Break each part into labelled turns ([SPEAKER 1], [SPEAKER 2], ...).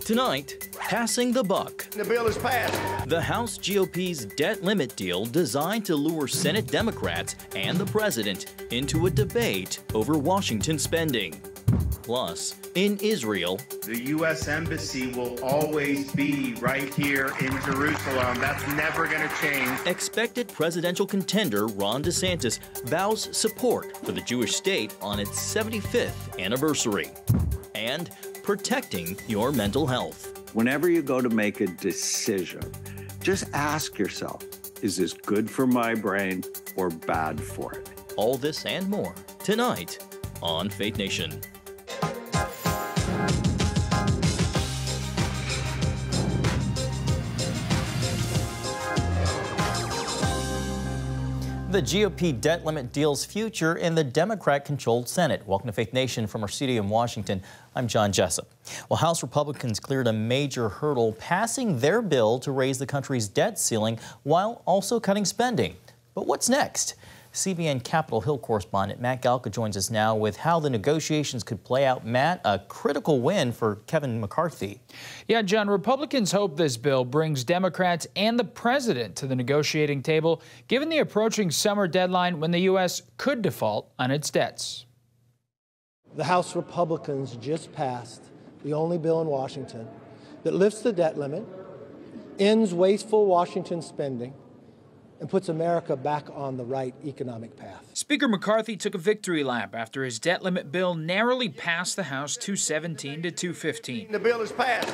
[SPEAKER 1] Tonight, passing the buck.
[SPEAKER 2] The bill is passed.
[SPEAKER 1] The House GOP's debt limit deal designed to lure Senate Democrats and the president into a debate over Washington spending. Plus, in Israel,
[SPEAKER 3] the U.S. Embassy will always be right here in Jerusalem. That's never going to change.
[SPEAKER 1] Expected presidential contender Ron DeSantis vows support for the Jewish state on its 75th anniversary. And protecting your mental health.
[SPEAKER 4] Whenever you go to make a decision, just ask yourself, is this good for my brain or bad for it?
[SPEAKER 1] All this and more tonight on Faith Nation. The GOP debt limit deal's future in the Democrat-controlled Senate. Welcome to Faith Nation from our studio in Washington. I'm John Jessup. Well, House Republicans cleared a major hurdle, passing their bill to raise the country's debt ceiling while also cutting spending. But what's next? CBN Capitol Hill correspondent Matt Galka joins us now with how the negotiations could play out. Matt, a critical win for Kevin McCarthy.
[SPEAKER 5] Yeah, John, Republicans hope this bill brings Democrats and the president to the negotiating table, given the approaching summer deadline when the U.S. could default on its debts.
[SPEAKER 6] The House Republicans just passed the only bill in Washington that lifts the debt limit, ends wasteful Washington spending, and puts America back on the right economic path.
[SPEAKER 5] Speaker McCarthy took a victory lap after his debt limit bill narrowly passed the House 217 to 215.
[SPEAKER 2] The bill is passed.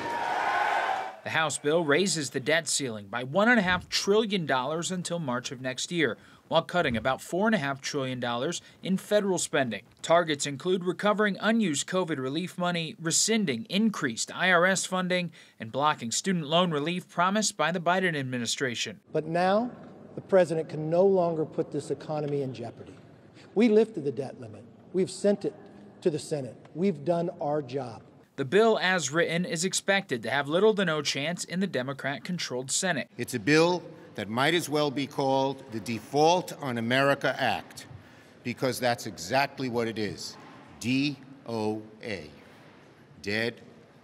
[SPEAKER 5] The House bill raises the debt ceiling by $1.5 trillion until March of next year, while cutting about $4.5 trillion in federal spending. Targets include recovering unused COVID relief money, rescinding increased IRS funding, and blocking student loan relief promised by the Biden administration.
[SPEAKER 6] But now, the president can no longer put this economy in jeopardy. We lifted the debt limit. We've sent it to the Senate. We've done our job.
[SPEAKER 5] The bill, as written, is expected to have little to no chance in the Democrat-controlled Senate.
[SPEAKER 3] It's a bill that might as well be called the Default on America Act, because that's exactly what it is. DOA. Dead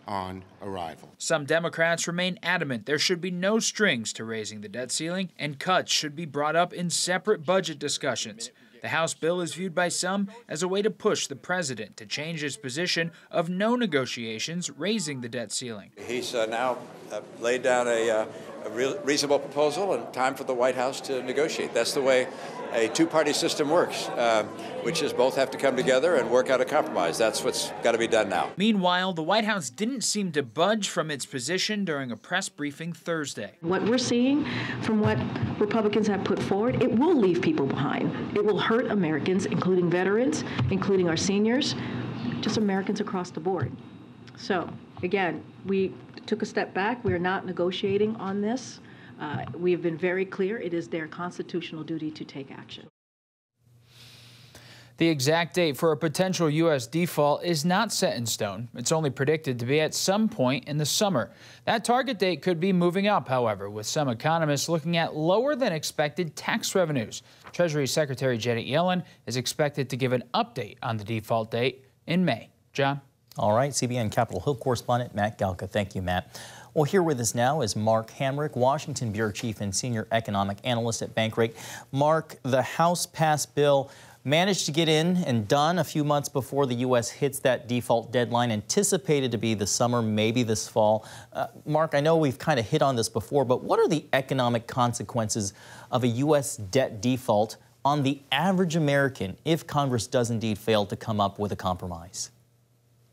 [SPEAKER 3] on arrival.
[SPEAKER 5] Some Democrats remain adamant there should be no strings to raising the debt ceiling, and cuts should be brought up in separate budget discussions. The House bill is viewed by some as a way to push the president to change his position of no negotiations raising the debt ceiling.
[SPEAKER 7] He's now laid down a reasonable proposal, and time for the White House to negotiate. That's the way a two-party system works, which is both have to come together and work out a compromise. That's what's got to be done now.
[SPEAKER 5] Meanwhile, the White House didn't seem to budge from its position during a press briefing Thursday.
[SPEAKER 8] What we're seeing from what Republicans have put forward, it will leave people behind. It will hurt Americans, including veterans, including our seniors, just Americans across the board. So, again, we took a step back. We are not negotiating on this. We have been very clear. It is their constitutional duty to take action.
[SPEAKER 5] The exact date for a potential U.S. default is not set in stone. It's only predicted to be at some point in the summer. That target date could be moving up, however, with some economists looking at lower than expected tax revenues. Treasury Secretary Janet Yellen is expected to give an update on the default date in May. John?
[SPEAKER 1] All right, CBN Capitol Hill correspondent Matt Galka. Thank you, Matt. Well, here with us now is Mark Hamrick, Washington Bureau Chief and Senior Economic Analyst at Bankrate. Mark, the House-passed bill managed to get in and done a few months before the U.S. hits that default deadline, anticipated to be the summer, maybe this fall. Mark, I know we've kind of hit on this before, but what are the economic consequences of a U.S. debt default on the average American if Congress does indeed fail to come up with a compromise?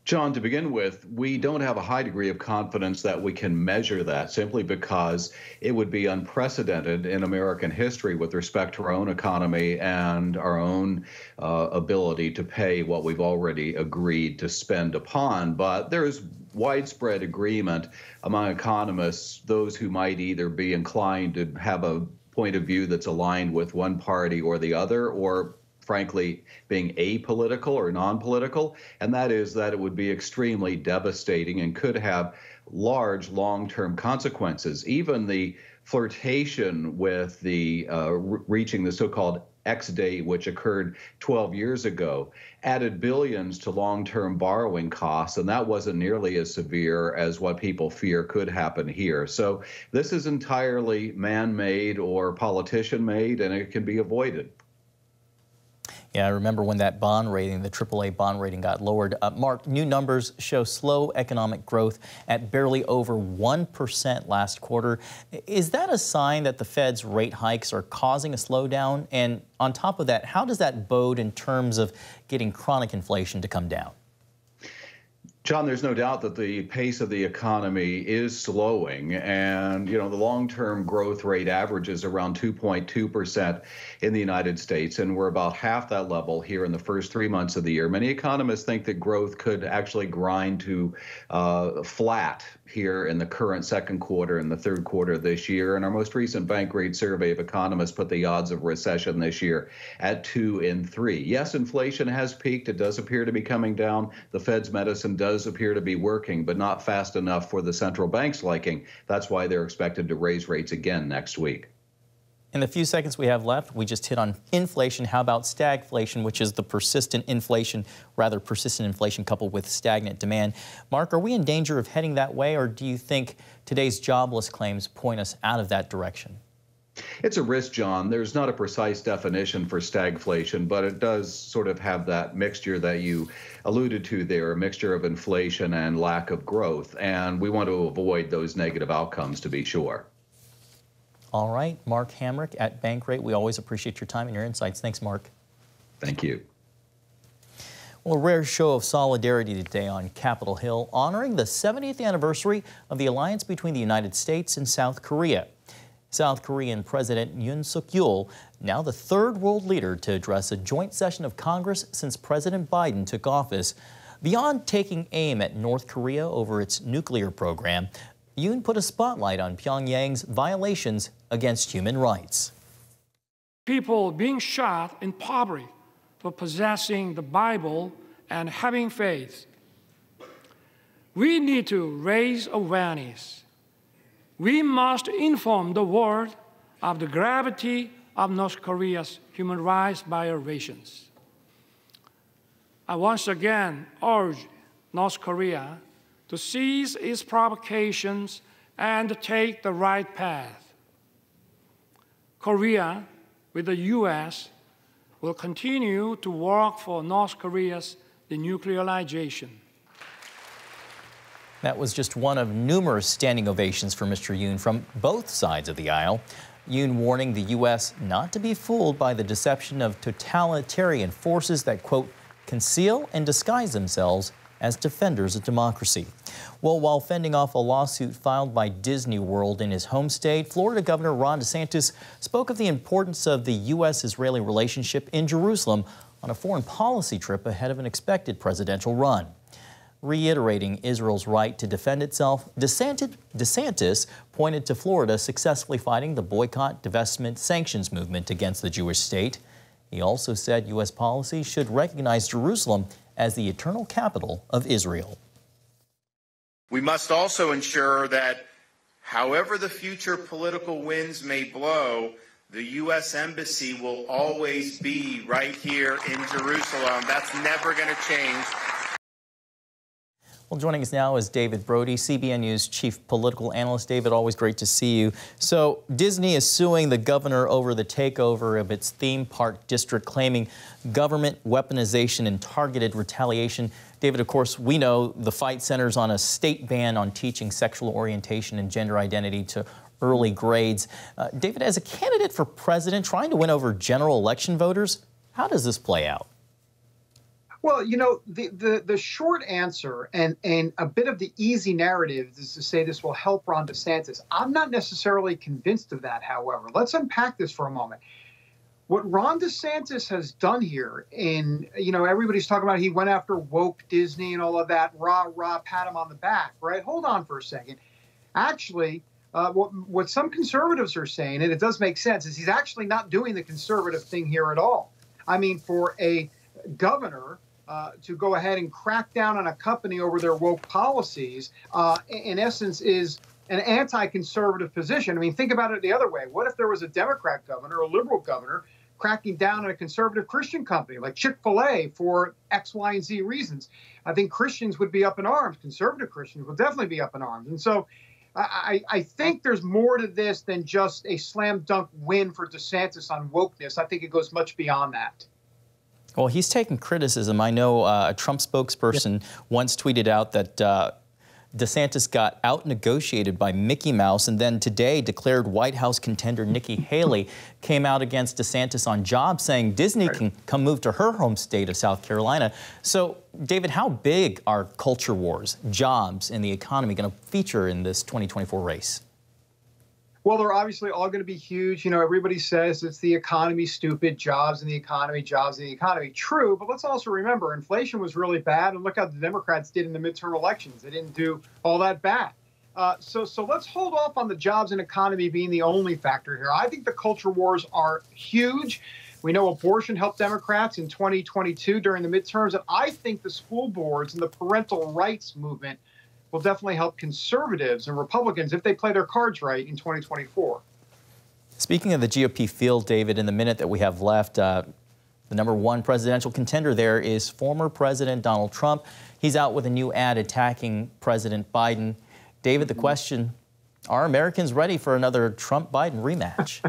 [SPEAKER 9] John, to begin with, we don't have a high degree of confidence that we can measure that, simply because it would be unprecedented in American history with respect to our own economy and our own ability to pay what we've already agreed to spend upon. But there is widespread agreement among economists, those who might either be inclined to have a point of view that's aligned with one party or the other, or frankly, being apolitical or non-political, and that is that it would be extremely devastating and could have large long-term consequences. Even the flirtation with the reaching the so-called X date, which occurred 12 years ago, added billions to long-term borrowing costs, and that wasn't nearly as severe as what people fear could happen here. So this is entirely man-made or politician-made, and it can be avoided.
[SPEAKER 1] Yeah, I remember when that bond rating, the AAA bond rating, got lowered. Mark, new numbers show slow economic growth at barely over 1% last quarter. Is that a sign that the Fed's rate hikes are causing a slowdown? And on top of that, how does that bode in terms of getting chronic inflation to come down?
[SPEAKER 9] John, there's no doubt that the pace of the economy is slowing, and the long-term growth rate averages around 2.2% in the United States, and we're about half that level here in the first 3 months of the year. Many economists think that growth could actually grind to flat here in the current second quarter and the third quarter this year, and our most recent bank rate survey of economists put the odds of recession this year at 2 in 3. Yes, inflation has peaked. It does appear to be coming down. The Fed's medicine does appear to be working, but not fast enough for the central bank's liking. That's why they're expected to raise rates again next week.
[SPEAKER 1] In the few seconds we have left, we just hit on inflation. How about stagflation, which is the persistent inflation coupled with stagnant demand? Mark, are we in danger of heading that way, or do you think today's jobless claims point us out of that direction?
[SPEAKER 9] It's a risk, John. There's not a precise definition for stagflation, but it does sort of have that mixture that you alluded to there, a mixture of inflation and lack of growth. And we want to avoid those negative outcomes, to be sure.
[SPEAKER 1] All right. Mark Hamrick at Bankrate. We always appreciate your time and your insights. Thanks, Mark.
[SPEAKER 9] Thank you.
[SPEAKER 1] Well, a rare show of solidarity today on Capitol Hill, honoring the 70th anniversary of the alliance between the United States and South Korea. South Korean President Yoon Suk-yeol, now the third world leader to address a joint session of Congress since President Biden took office. Beyond taking aim at North Korea over its nuclear program, Yoon put a spotlight on Pyongyang's violations against human rights.
[SPEAKER 10] People being shot in poverty for possessing the Bible and having faith. We need to raise awareness. We must inform the world of the gravity of North Korea's human rights violations. I once again urge North Korea to cease its provocations and take the right path. Korea, with the U.S., will continue to work for North Korea's denuclearization.
[SPEAKER 1] That was just one of numerous standing ovations for Mr. Yoon from both sides of the aisle. Yoon warning the U.S. not to be fooled by the deception of totalitarian forces that, quote, conceal and disguise themselves as defenders of democracy. Well, while fending off a lawsuit filed by Disney World in his home state, Florida Governor Ron DeSantis spoke of the importance of the U.S.-Israeli relationship in Jerusalem on a foreign policy trip ahead of an expected presidential run. Reiterating Israel's right to defend itself, DeSantis pointed to Florida successfully fighting the boycott, divestment, sanctions movement against the Jewish state. He also said U.S. policy should recognize Jerusalem as the eternal capital of Israel.
[SPEAKER 11] We must also ensure that, however the future political winds may blow, the U.S. Embassy will always be right here in Jerusalem. That's never going to change.
[SPEAKER 1] Well, joining us now is David Brody, CBN News Chief Political Analyst. David, always great to see you. So Disney is suing the governor over the takeover of its theme park district, claiming government weaponization and targeted retaliation. David, of course, we know the fight centers on a state ban on teaching sexual orientation and gender identity to early grades. David, as a candidate for president trying to win over general election voters, how does this play out?
[SPEAKER 12] Well, you know, the short answer and a bit of the easy narrative is to say this will help Ron DeSantis. I'm not necessarily convinced of that, however. Let's unpack this for a moment. What Ron DeSantis has done here everybody's talking about he went after woke Disney and all of that, rah, rah, pat him on the back, right? Hold on for a second. Actually, what some conservatives are saying, and it does make sense, is he's actually not doing the conservative thing here at all. I mean, for a governor to go ahead and crack down on a company over their woke policies, in essence, is an anti-conservative position. I mean, think about it the other way. What if there was a Democrat governor, a liberal governor, cracking down on a conservative Christian company like Chick-fil-A for X, Y, and Z reasons. I think Christians would be up in arms. Conservative Christians would definitely be up in arms. And so I think there's more to this than just a slam dunk win for DeSantis on wokeness. I think it goes much beyond that.
[SPEAKER 1] Well, he's taken criticism. I know a Trump spokesperson once tweeted out that DeSantis got out-negotiated by Mickey Mouse, and then today declared White House contender Nikki Haley came out against DeSantis on jobs, saying Disney can come move to her home state of South Carolina. So, David, how big are culture wars, jobs, and the economy going to feature in this 2024 race?
[SPEAKER 12] Well, they're obviously all going to be huge. You know, everybody says it's the economy, stupid, jobs in the economy, jobs in the economy. True, but let's also remember inflation was really bad, and look how the Democrats did in the midterm elections. They didn't do all that bad. So let's hold off on the jobs and economy being the only factor here. I think the culture wars are huge. We know abortion helped Democrats in 2022 during the midterms, and I think the school boards and the parental rights movement will definitely help conservatives and Republicans if they play their cards right in 2024.
[SPEAKER 1] Speaking of the GOP field, David, in the minute that we have left, the #1 presidential contender there is former President Donald Trump. He's out with a new ad attacking President Biden. David, the question, are Americans ready for another Trump-Biden rematch?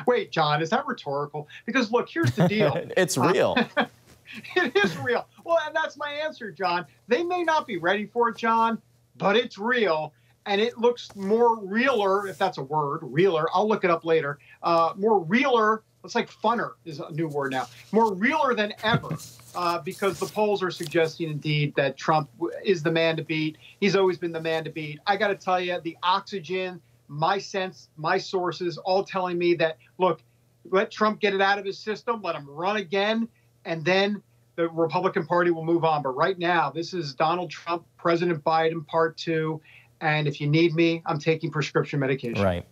[SPEAKER 12] Wait, John, is that rhetorical? Because, look, here's the deal.
[SPEAKER 1] It's real.
[SPEAKER 12] It is real. Well, and that's my answer, John. They may not be ready for it, John, but it's real. And it looks more realer, if that's a word, realer. I'll look it up later. More realer. It's like funner is a new word now. More realer than ever, because the polls are suggesting indeed that Trump is the man to beat. He's always been the man to beat. I got to tell you, the oxygen, my sense, my sources, all telling me that, look, let Trump get it out of his system, let him run again, and then the Republican Party will move on. But right now, this is Donald Trump, President Biden, Part 2. And if you need me, I'm taking prescription medication.
[SPEAKER 1] Right.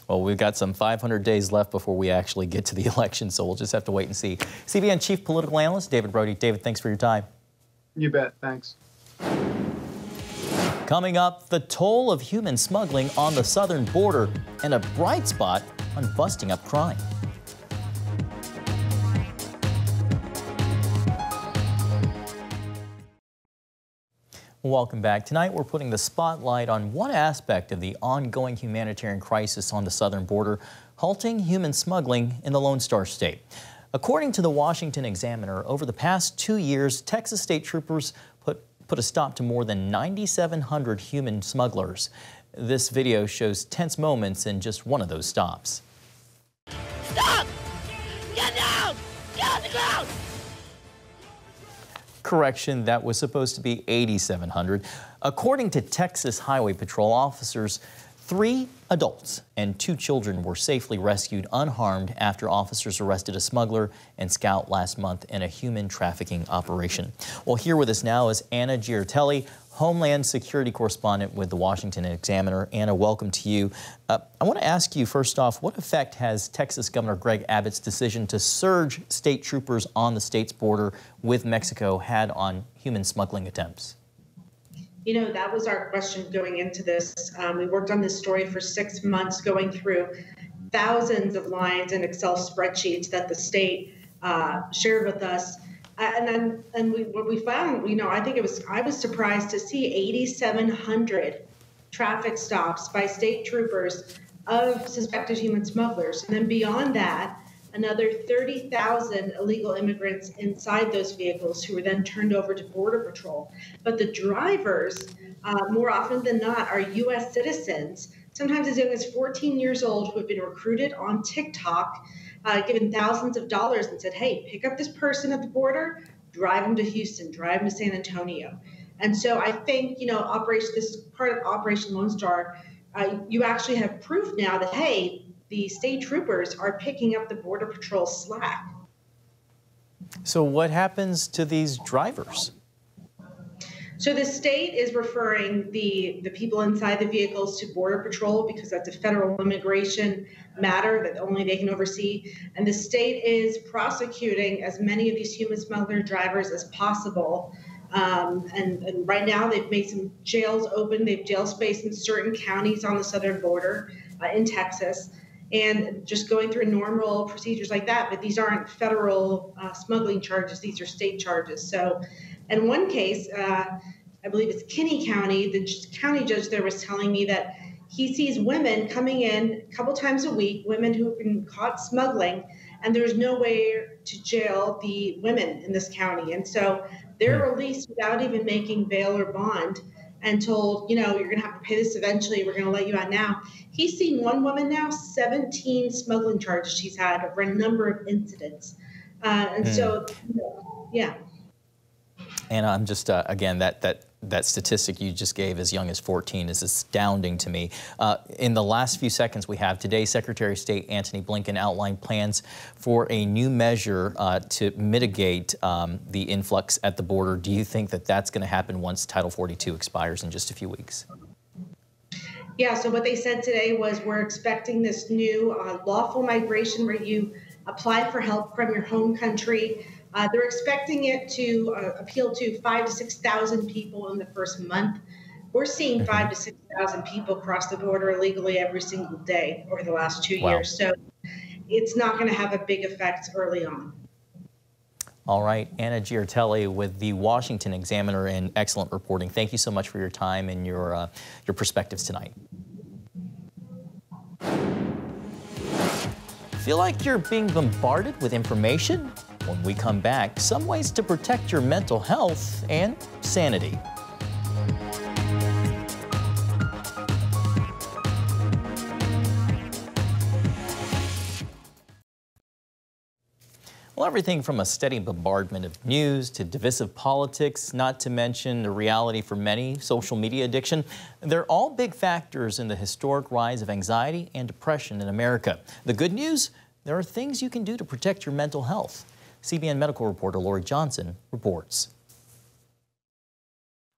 [SPEAKER 1] Well, we've got some 500 days left before we actually get to the election, so we'll just have to wait and see. CBN Chief Political Analyst David Brody. David, thanks for your time.
[SPEAKER 12] You bet. Thanks.
[SPEAKER 1] Coming up, the toll of human smuggling on the southern border and a bright spot on busting up crime. Welcome back. Tonight, we're putting the spotlight on one aspect of the ongoing humanitarian crisis on the southern border, halting human smuggling in the Lone Star State. According to the Washington Examiner, over the past 2 years, Texas state troopers put a stop to more than 9,700 human smugglers. This video shows tense moments in just one of those stops.
[SPEAKER 13] Stop! Get down! Get on the ground!
[SPEAKER 1] Correction, that was supposed to be 8,700. According to Texas Highway Patrol officers, 3 adults and 2 children were safely rescued unharmed after officers arrested a smuggler and scout last month in a human trafficking operation. Well, here with us now is Anna Giartelli, Homeland Security correspondent with the Washington Examiner. Anna, welcome to you. I want to ask you, first off, what effect has Texas Governor Greg Abbott's decision to surge state troopers on the state's border with Mexico had on human smuggling attempts?
[SPEAKER 14] You know, that was our question going into this. We worked on this story for 6 months, going through thousands of lines in Excel spreadsheets that the state shared with us. What we found, you know, I was surprised to see 8,700 traffic stops by state troopers of suspected human smugglers. And then beyond that, another 30,000 illegal immigrants inside those vehicles who were then turned over to Border Patrol. But the drivers, more often than not, are U.S. citizens, sometimes as young as 14 years old, who have been recruited on TikTok, given thousands of dollars and said, hey, pick up this person at the border, drive them to Houston, drive them to San Antonio. And so I think, you know, this part of Operation Lone Star, you actually have proof now that, hey, the state troopers are picking up the Border Patrol slack.
[SPEAKER 1] So what happens to these drivers?
[SPEAKER 14] So the state is referring the people inside the vehicles to Border Patrol because that's a federal immigration matter that only they can oversee. And the state is prosecuting as many of these human smuggler drivers as possible. And right now they've made some jails open. They've jail space in certain counties on the southern border in Texas. and just going through normal procedures like that. But these aren't federal smuggling charges. These are state charges. So in one case, I believe it's Kinney County, the county judge there was telling me that he sees women coming in a couple times a week, women who have been caught smuggling, and there's no way to jail the women in this county. And so they're released without even making bail or bond and told, you know, you're going to have to pay this eventually. We're going to let you out now. He's seen one woman now, 17 smuggling charges she's had over a number of incidents. So, yeah.
[SPEAKER 1] And I'm just, again, that statistic you just gave, as young as 14, is astounding to me. In the last few seconds we have today, Secretary of State Antony Blinken outlined plans for a new measure to mitigate the influx at the border. Do you think that that's going to happen once Title 42 expires in just a few weeks?
[SPEAKER 14] Yeah, so what they said today was we're expecting this new lawful migration where you apply for help from your home country. They're expecting it to appeal to 5,000 to 6,000 people in the first month. We're seeing 5,000 to 6,000 people cross the border illegally every single day over the last 2 years. So it's not going to have a big effect early on.
[SPEAKER 1] All right, Anna Giartelli with the Washington Examiner, and excellent reporting. Thank you so much for your time and your perspectives tonight. Feel like you're being bombarded with information? When we come back, some ways to protect your mental health and sanity. Well, everything from a steady bombardment of news to divisive politics, not to mention the reality for many, social media addiction, they're all big factors in the historic rise of anxiety and depression in America. The good news, there are things you can do to protect your mental health. CBN medical reporter Lori Johnson reports.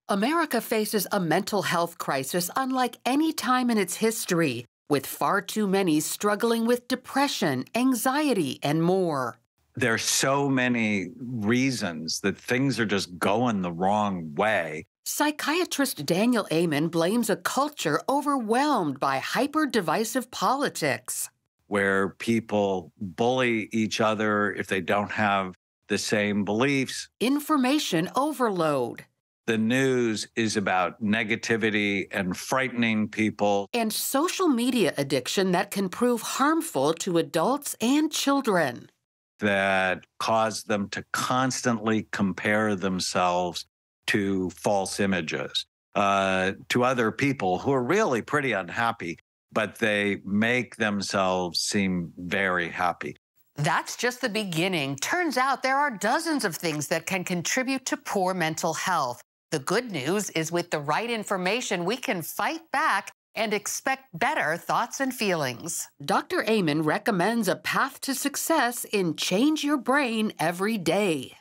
[SPEAKER 15] America faces a mental health crisis unlike any time in its history, with far too many struggling with depression, anxiety, and more.
[SPEAKER 4] There's so many reasons that things are just going the wrong way.
[SPEAKER 15] Psychiatrist Daniel Amen blames a culture overwhelmed by hyper-divisive politics,
[SPEAKER 4] where people bully each other if they don't have the same beliefs.
[SPEAKER 15] Information overload.
[SPEAKER 4] The news is about negativity and frightening people.
[SPEAKER 15] And social media addiction that can prove harmful to adults and children.
[SPEAKER 4] That cause them to constantly compare themselves to false images, to other people who are really pretty unhappy, but they make themselves seem very happy.
[SPEAKER 15] That's just the beginning. Turns out there are dozens of things that can contribute to poor mental health. The good news is with the right information, we can fight back and expect better thoughts and feelings. Dr. Amen recommends a path to success in Change Your Brain Every Day.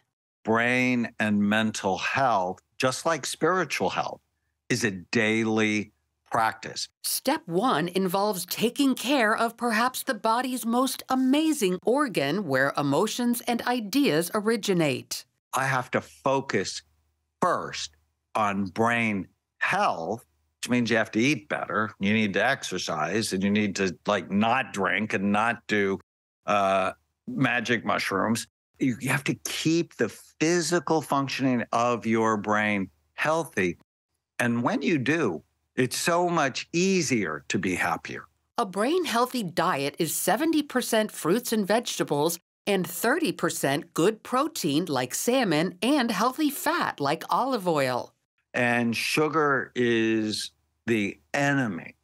[SPEAKER 4] Brain and mental health, just like spiritual health, is a daily practice.
[SPEAKER 15] Step 1 involves taking care of perhaps the body's most amazing organ where emotions and ideas originate.
[SPEAKER 4] I have to focus first on brain health, which means you have to eat better, you need to exercise, and you need to not drink and not do magic mushrooms. You have to keep the physical functioning of your brain healthy. And when you do, it's so much easier to be happier.
[SPEAKER 15] A brain-healthy diet is 70% fruits and vegetables and 30% good protein like salmon and healthy fat like olive oil.
[SPEAKER 4] And sugar is the enemy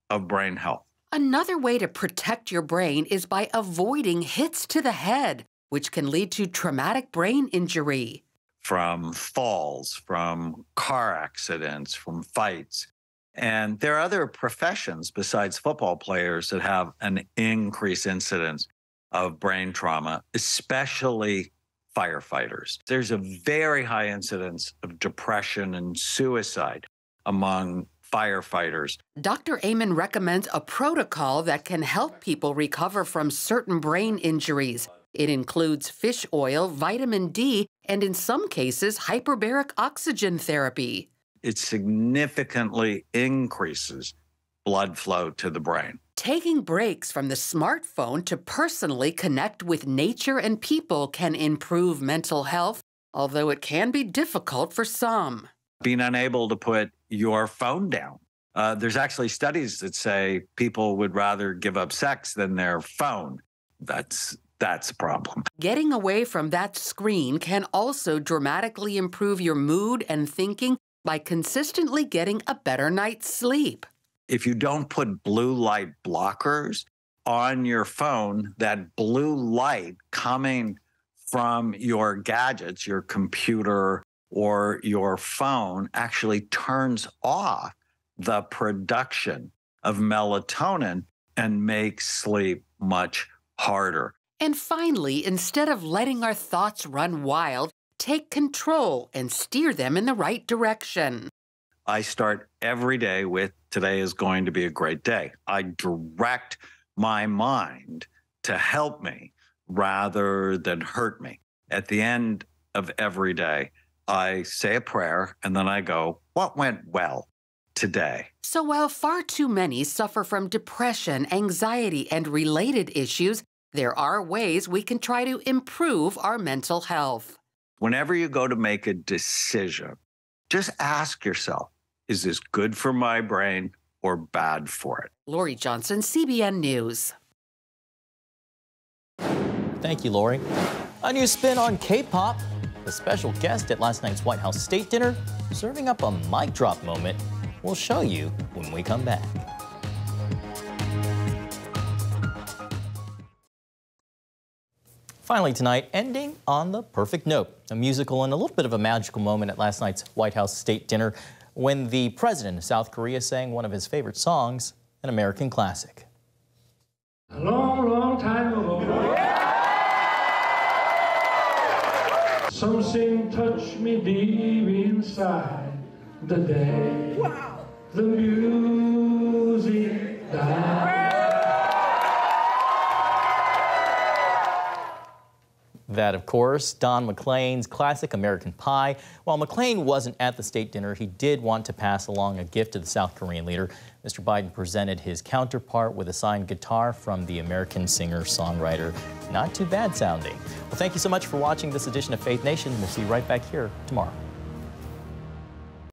[SPEAKER 4] of brain health.
[SPEAKER 15] Another way to protect your brain is by avoiding hits to the head, which can lead to traumatic brain injury.
[SPEAKER 4] From falls, from car accidents, from fights. And there are other professions besides football players that have an increased incidence of brain trauma, especially firefighters. There's a very high incidence of depression and suicide among firefighters.
[SPEAKER 15] Dr. Amen recommends a protocol that can help people recover from certain brain injuries. It includes fish oil, vitamin D, and in some cases, hyperbaric oxygen therapy.
[SPEAKER 4] It significantly increases blood flow to the brain.
[SPEAKER 15] Taking breaks from the smartphone to personally connect with nature and people can improve mental health, although it can be difficult for some.
[SPEAKER 4] Being unable to put your phone down. There's actually studies that say people would rather give up sex than their phone. That's a problem.
[SPEAKER 15] Getting away from that screen can also dramatically improve your mood and thinking by consistently getting a better night's sleep.
[SPEAKER 4] If you don't put blue light blockers on your phone, that blue light coming from your gadgets, your computer or your phone, actually turns off the production of melatonin and makes sleep much harder.
[SPEAKER 15] And finally, instead of letting our thoughts run wild, take control and steer them in the right direction.
[SPEAKER 4] I start every day with, today is going to be a great day. I direct my mind to help me rather than hurt me. At the end of every day, I say a prayer and then I go, what went well today?
[SPEAKER 15] So while far too many suffer from depression, anxiety, and related issues, there are ways we can try to improve our mental health.
[SPEAKER 4] Whenever you go to make a decision, just ask yourself, is this good for my brain or bad for it?
[SPEAKER 15] Lori Johnson, CBN News.
[SPEAKER 1] Thank you, Lori. A new spin on K-pop. The special guest at last night's White House State Dinner serving up a mic drop moment. We'll show you when we come back. Finally tonight, ending on the perfect note. A musical and a little bit of a magical moment at last night's White House State Dinner when the president of South Korea sang one of his favorite songs, an American classic.
[SPEAKER 10] A long, long time ago, something touched me deep inside the day. The music died.
[SPEAKER 1] That, of course, Don McLean's classic American Pie. While McLean wasn't at the state dinner, he did want to pass along a gift to the South Korean leader. Mr. Biden presented his counterpart with a signed guitar from the American singer-songwriter. Not too bad sounding. Well, thank you so much for watching this edition of Faith Nation. We'll see you right back here tomorrow.